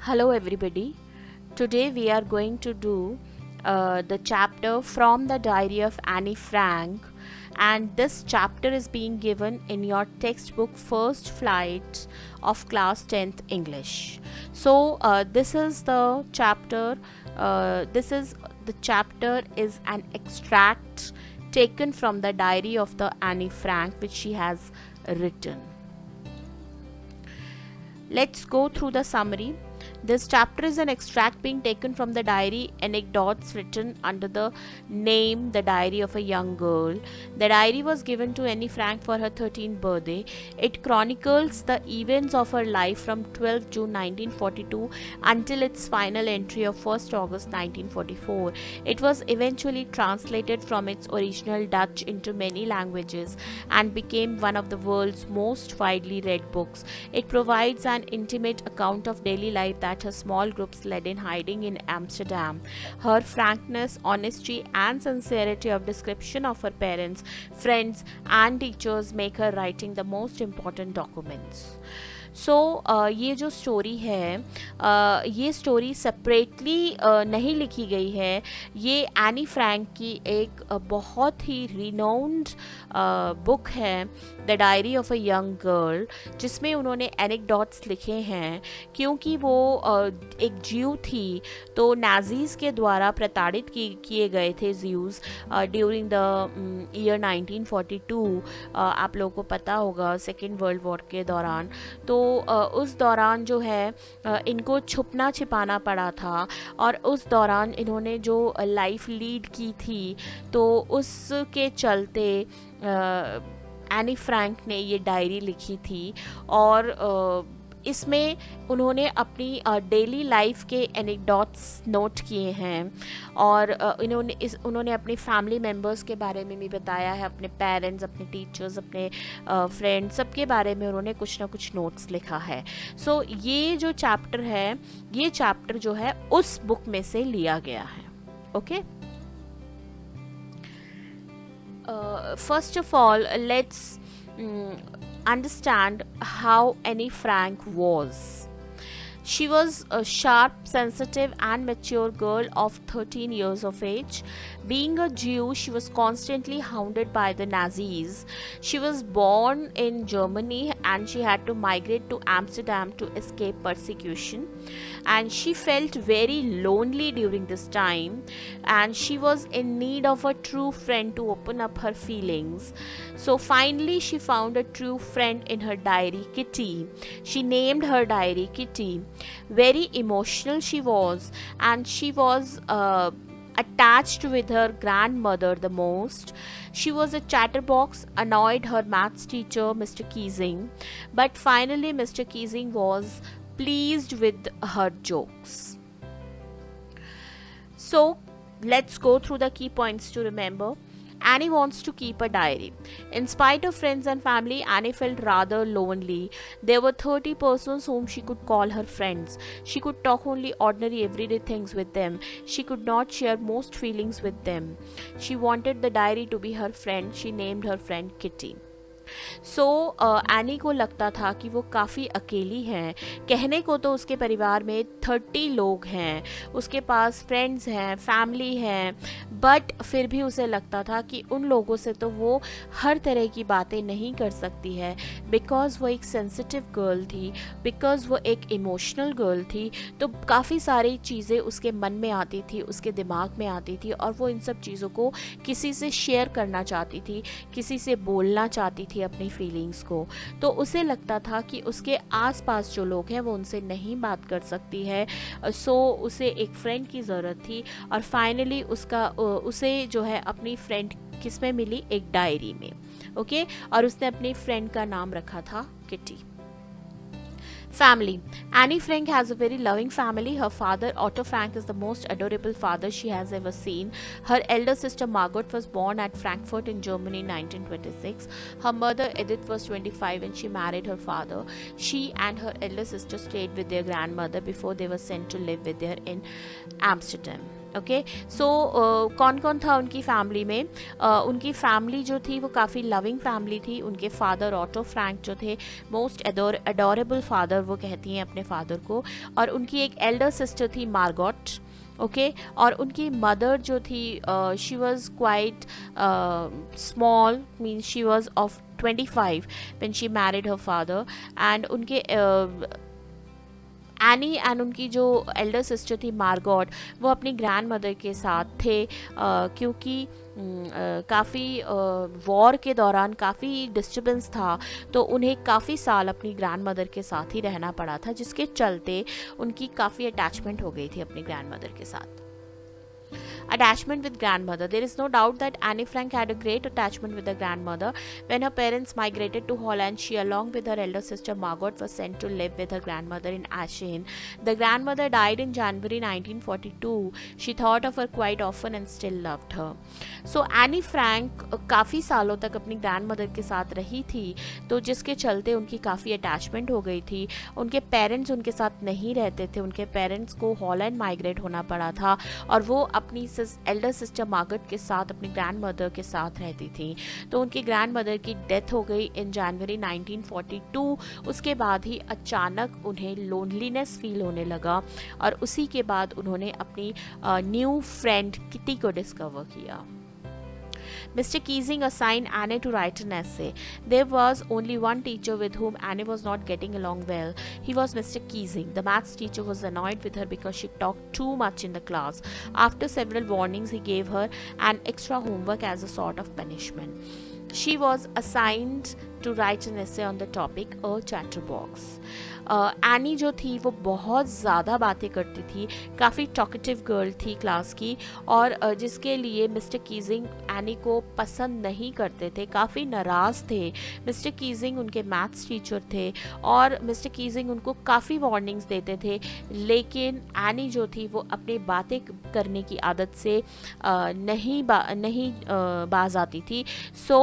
Hello, everybody. Today we are going to do the chapter from the diary of Annie Frank, and this chapter is being given in your textbook First Flight of Class 10th English. So, this is the chapter. The chapter is an extract taken from the diary of the Annie Frank, which she has written. Let's go through the summary. This chapter is an extract being taken from the diary anecdotes written under the name The Diary of a Young Girl. The diary was given to Annie Frank for her 13th birthday. It chronicles the events of her life from 12 June 1942 until its final entry of 1st August 1944. It was eventually translated from its original Dutch into many languages and became one of the world's most widely read books. It provides an intimate account of daily life that her small groups led in hiding in Amsterdam. Her frankness, honesty, and sincerity of description of her parents, friends, and teachers make her writing the most important documents. ये जो story है ये story separately नहीं लिखी गई है. ये Anne Frank की एक बहुत ही रिनाउंड बुक है, the diary of a young girl, जिसमें उन्होंने एनेक्डोट्स लिखे हैं. क्योंकि वो एक ज्यू थी, तो नाजीज़ के द्वारा प्रताड़ित किए गए थे ज्यूज़ ड्यूरिंग द ईयर 1942. आप लोगों को पता होगा, सेकेंड वर्ल्ड वॉर के दौरान. तो उस दौरान जो है इनको छुपना छिपाना पड़ा था, और उस दौरान इन्होंने जो लाइफ लीड की थी, तो उसके चलते एनी फ्रैंक ने ये डायरी लिखी थी. और इसमें उन्होंने अपनी डेली लाइफ के एनेक्डोट्स नोट किए हैं, और उन्होंने अपने फैमिली मेम्बर्स के बारे में भी बताया है, अपने पेरेंट्स, अपने टीचर्स, अपने फ्रेंड्स, सबके बारे में उन्होंने कुछ ना कुछ नोट्स लिखा है. ये जो चैप्टर है, ये चैप्टर जो है उस बुक में से लिया गया है. Okay, first of all let's understand how Annie Frank was. She was a sharp, sensitive, and mature girl of 13 years of age. Being a Jew, she was constantly hounded by the Nazis. She was born in Germany and she had to migrate to Amsterdam to escape persecution. And she felt very lonely during this time, and she was in need of a true friend to open up her feelings. So finally, she found a true friend in her diary, Kitty. She named her diary Kitty. Very emotional she was, and she was attached with her grandmother the most. She was a chatterbox, annoyed her maths teacher, Mr. Keesing, but finally Mr. Keesing was pleased with her jokes. So let's go through the key points to remember. Annie wants to keep a diary. In spite of friends and family, Annie felt rather lonely. There were 30 persons whom she could call her friends. She could talk only ordinary everyday things with them. She could not share most feelings with them. She wanted the diary to be her friend. She named her friend Kitty. Any को लगता था कि वो काफ़ी अकेली हैं. कहने को तो उसके परिवार में 30 लोग हैं, उसके पास फ्रेंड्स हैं, फैमिली हैं, बट फिर भी उसे लगता था कि उन लोगों से तो वो हर तरह की बातें नहीं कर सकती है, बिकॉज़ वो एक सेंसिटिव गर्ल थी, बिकॉज़ वो एक इमोशनल गर्ल थी. तो काफ़ी सारी चीज़ें उसके मन में आती थी, उसके दिमाग में आती थी, और वो इन सब चीज़ों को किसी से शेयर करना चाहती थी, किसी से बोलना चाहती थी अपनी फीलिंग्स को. तो उसे लगता था कि उसके आसपास जो लोग हैं वो उनसे नहीं बात कर सकती है. उसे एक फ्रेंड की ज़रूरत थी, और फाइनली उसे जो है अपनी फ्रेंड किस में मिली, एक डायरी में. ओके, और उसने अपनी फ्रेंड का नाम रखा था kitty. Family. Annie Frank has a very loving family. Her father, Otto Frank, is the most adorable father she has ever seen. Her elder sister Margot was born at Frankfurt in Germany in 1926. Her mother Edith was 25 when she married her father. She and her elder sister stayed with their grandmother before they were sent to live with her in Amsterdam. Okay so कौन कौन था उनकी family में? उनकी family जो थी वो काफ़ी लविंग फैमिली थी. उनके फादर ऑटो फ्रैंक जो थे, मोस्ट अडोरेबल फादर वो कहती हैं अपने फादर को. और उनकी एक एल्डर सिस्टर थी मार्गॉट. ओके और उनकी मदर जो थी she was quite small, means she was of 25 when she married her father. And उनके एनी एंड उनकी जो एल्डर सिस्टर थी मार्गॉट, वो अपनी ग्रैंड मदर के साथ थे क्योंकि काफ़ी वॉर के दौरान काफ़ी डिस्टर्बेंस था, तो उन्हें काफ़ी साल अपनी ग्रैंड मदर के साथ ही रहना पड़ा था, जिसके चलते उनकी काफ़ी अटैचमेंट हो गई थी अपनी ग्रैंड मदर के साथ. Attachment with grandmother. There is no doubt that Anne Frank had a great attachment with her grandmother. When her parents migrated to Holland, she, along with her elder sister Margot, was sent to live with her grandmother in Aschen. The grandmother died in January 1942. She thought of her quite often and still loved her. So Anne Frank काफ़ी सालों तक अपनी grandmother के साथ रही थी, तो जिसके चलते उनकी काफ़ी अटैचमेंट हो गई थी. उनके पेरेंट्स उनके साथ नहीं रहते थे. उनके पेरेंट्स को हॉलैंड माइग्रेट होना पड़ा था और वो अपनी एल्डर सिस्टर मार्गरेट के साथ अपनी ग्रैंड मदर के साथ रहती थी. तो उनकी ग्रैंड मदर की डेथ हो गई इन जनवरी 1942. उसके बाद ही अचानक उन्हें लोनलीनेस फील होने लगा और उसी के बाद उन्होंने अपनी न्यू फ्रेंड किटी को डिस्कवर किया. Mr. Keesing assigned Anne to write an essay. There was only one teacher with whom Anne was not getting along well. He was Mr. Keesing. The maths teacher was annoyed with her because she talked too much in the class. After several warnings, he gave her an extra homework as a sort of punishment. She was assigned to write an essay on the topic a chatterbox. Any जो थी वो बहुत ज़्यादा बातें करती थी, काफ़ी talkative girl थी क्लास की, और जिसके लिए मिस्टर कीजिंग एनी को पसंद नहीं करते थे, काफ़ी नाराज़ थे. मिस्टर कीजिंग उनके मैथ्स टीचर थे और मिस्टर कीजिंग उनको काफ़ी वार्निंग्स देते थे, लेकिन एनी जो थी वो अपनी बातें करने की आदत से नहीं बाज आती थी. सो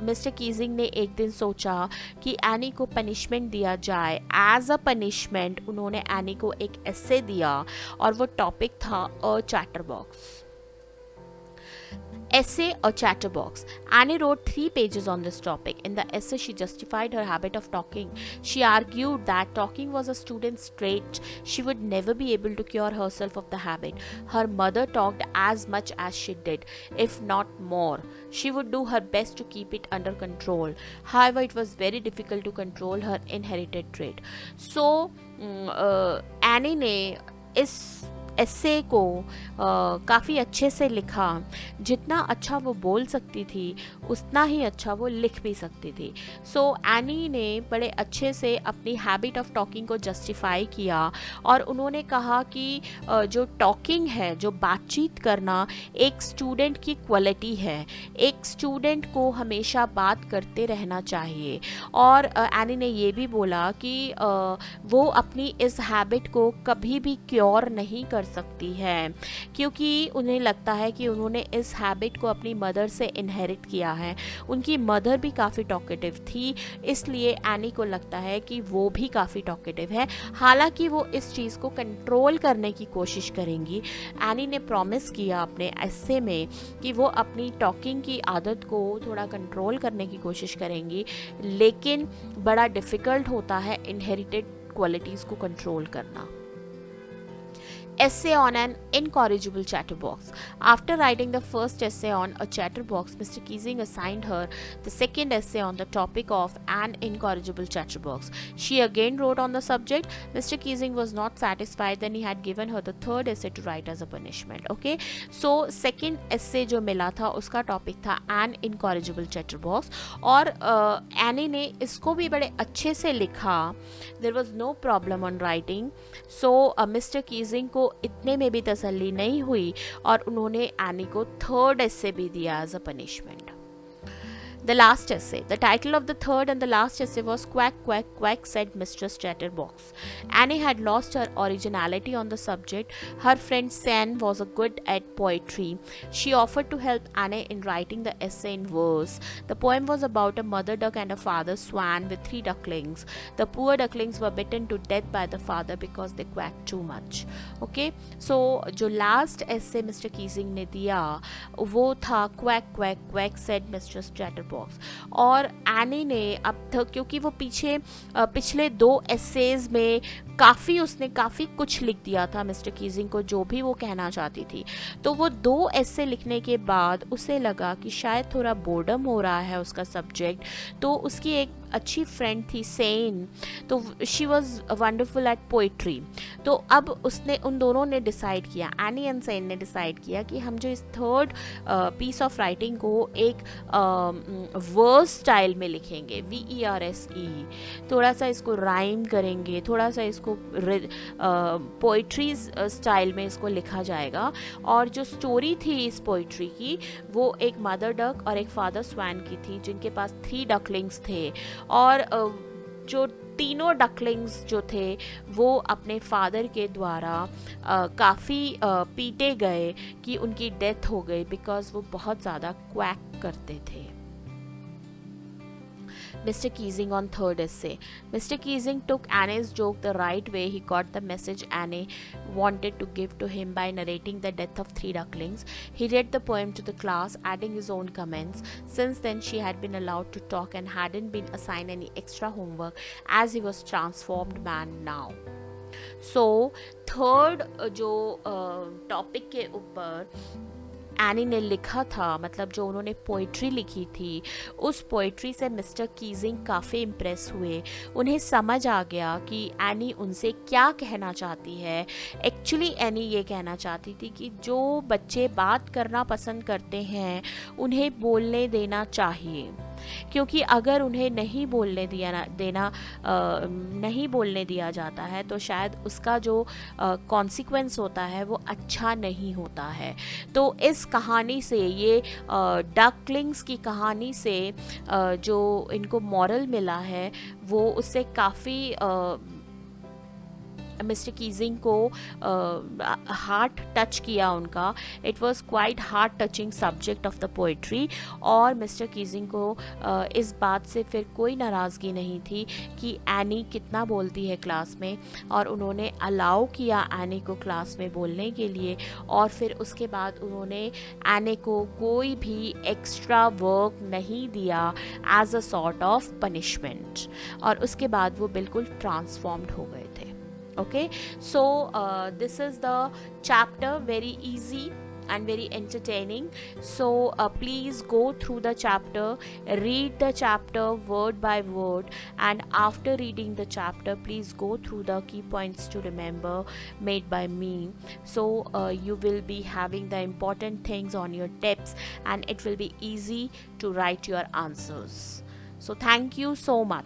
मिस्टर कीजिंग ने एक दिन सोचा कि एनी को पनिशमेंट दिया जाए. एज अ पनिशमेंट उन्होंने एनी को एक एसे दिया और वो टॉपिक था a chatterbox. Essay A Chatterbox. Annie wrote 3 pages on this topic. In the essay, she justified her habit of talking. She argued that talking was a student's trait. She would never be able to cure herself of the habit. Her mother talked as much as she did, if not more. She would do her best to keep it under control. However, it was very difficult to control her inherited trait. So, Annie ने इस एसे को काफ़ी अच्छे से लिखा. जितना अच्छा वो बोल सकती थी उतना ही अच्छा वो लिख भी सकती थी. सो एनी ने बड़े अच्छे से अपनी हैबिट ऑफ टॉकिंग को जस्टिफाई किया और उन्होंने कहा कि जो टॉकिंग है, जो बातचीत करना, एक स्टूडेंट की क्वालिटी है. एक स्टूडेंट को हमेशा बात करते रहना चाहिए. और एनी ने ये भी बोला कि वो अपनी इस हैबिट को कभी भी क्योर नहीं कर सकती है, क्योंकि उन्हें लगता है कि उन्होंने इस हैबिट को अपनी मदर से इनहेरिट किया है. उनकी मदर भी काफ़ी टॉकेटिव थी, इसलिए एनी को लगता है कि वो भी काफ़ी टॉकेटिव है. हालांकि वो इस चीज़ को कंट्रोल करने की कोशिश करेंगी. एनी ने प्रॉमिस किया अपने एसे में कि वो अपनी टॉकिंग की आदत को थोड़ा कंट्रोल करने की कोशिश करेंगी, लेकिन बड़ा डिफ़िकल्ट होता है इनहेरिटेड क्वालिटीज़ को कंट्रोल करना. Essay on an incorrigible chatterbox. After writing the first essay on a chatterbox, Mr. Keesing assigned her the second essay on the topic of an incorrigible chatterbox. She again wrote on the subject. Mr. Keesing was not satisfied, then he had given her the third essay to write as a punishment. Okay, so second essay जो मिला था उसका topic था an incorrigible chatterbox और any ने इसको भी बड़े अच्छे से लिखा. There was no problem on writing. So Mr. Keesing को इतने में भी तसल्ली नहीं हुई और उन्होंने एनी को थर्ड एसे भी दिया as a punishment. The last essay. The title of the third and the last essay was Quack, Quack, Quack, said Mistress Chatterbox. Annie had lost her originality on the subject. Her friend Sen was good at poetry. She offered to help Annie in writing the essay in verse. The poem was about a mother duck and a father swan with 3 ducklings. The poor ducklings were bitten to death by the father because they quacked too much. Okay, so जो last essay Mr. Keysing ने दिया वो था Quack, Quack, Quack, said Mistress Chatterbox. और any ने अब तक, क्योंकि वो पिछले 2 एसेज में उसने काफ़ी कुछ लिख दिया था मिस्टर कीजिंग को, जो भी वो कहना चाहती थी, तो वो 2 एसे लिखने के बाद उसे लगा कि शायद थोड़ा बोर्डम हो रहा है उसका सब्जेक्ट. तो उसकी एक अच्छी फ्रेंड थी सेन, तो she was wonderful at poetry. तो अब उन दोनों ने डिसाइड किया, एनी एंड सेन ने डिसाइड किया कि हम जो इस थर्ड पीस ऑफ राइटिंग को एक वर्स स्टाइल में लिखेंगे, VERSE. थोड़ा सा इसको राइम करेंगे, थोड़ा सा इसको पोइट्री स्टाइल में इसको लिखा जाएगा. और जो स्टोरी थी इस पोइट्री की, वो एक मदर डक और एक फादर स्वैन की थी, जिनके पास 3 डकलिंग्स थे. और जो तीनों डकलिंग्स जो थे वो अपने फादर के द्वारा काफ़ी पीटे गए कि उनकी डेथ हो गई, बिकॉज वो बहुत ज़्यादा क्वैक करते थे. Mr. Keysing on third essay. Mr. Keysing took Annie's joke the right way. He got the message Annie wanted to give to him by narrating the death of 3 ducklings. He read the poem to the class, adding his own comments. Since then, she had been allowed to talk and hadn't been assigned any extra homework, as he was transformed man now. So, third जो topic के ऊपर any ने लिखा था, मतलब जो उन्होंने poetry लिखी थी, उस पोइट्री से मिस्टर कीजिंग काफ़ी इम्प्रेस हुए. उन्हें समझ आ गया कि एनी उनसे क्या कहना चाहती है. एक्चुअली एनी ये कहना चाहती थी कि जो बच्चे बात करना पसंद करते हैं उन्हें बोलने देना चाहिए, क्योंकि अगर उन्हें नहीं बोलने दिया जाता है तो शायद उसका जो कॉन्सिक्वेंस होता है वो अच्छा नहीं होता है. तो इस कहानी से, ये डकलिंग्स की कहानी से जो इनको मॉरल मिला है वो उससे काफ़ी मिस्टर कीजिंग को हार्ट टच किया उनका. It was quite heart touching subject of the poetry. और मिस्टर कीजिंग को इस बात से फिर कोई नाराज़गी नहीं थी कि एनी कितना बोलती है क्लास में, और उन्होंने अलाउ किया एनी को क्लास में बोलने के लिए. और फिर उसके बाद उन्होंने एनी को कोई भी एक्स्ट्रा वर्क नहीं दिया as a sort of punishment, और उसके बाद वो बिल्कुल ट्रांसफॉर्म्ड हो गए थे. Okay, so this is the chapter, very easy and very entertaining. So please go through the chapter, read the chapter word by word, and after reading the chapter please go through the key points to remember made by me. So you will be having the important things on your tips, and it will be easy to write your answers. So thank you so much.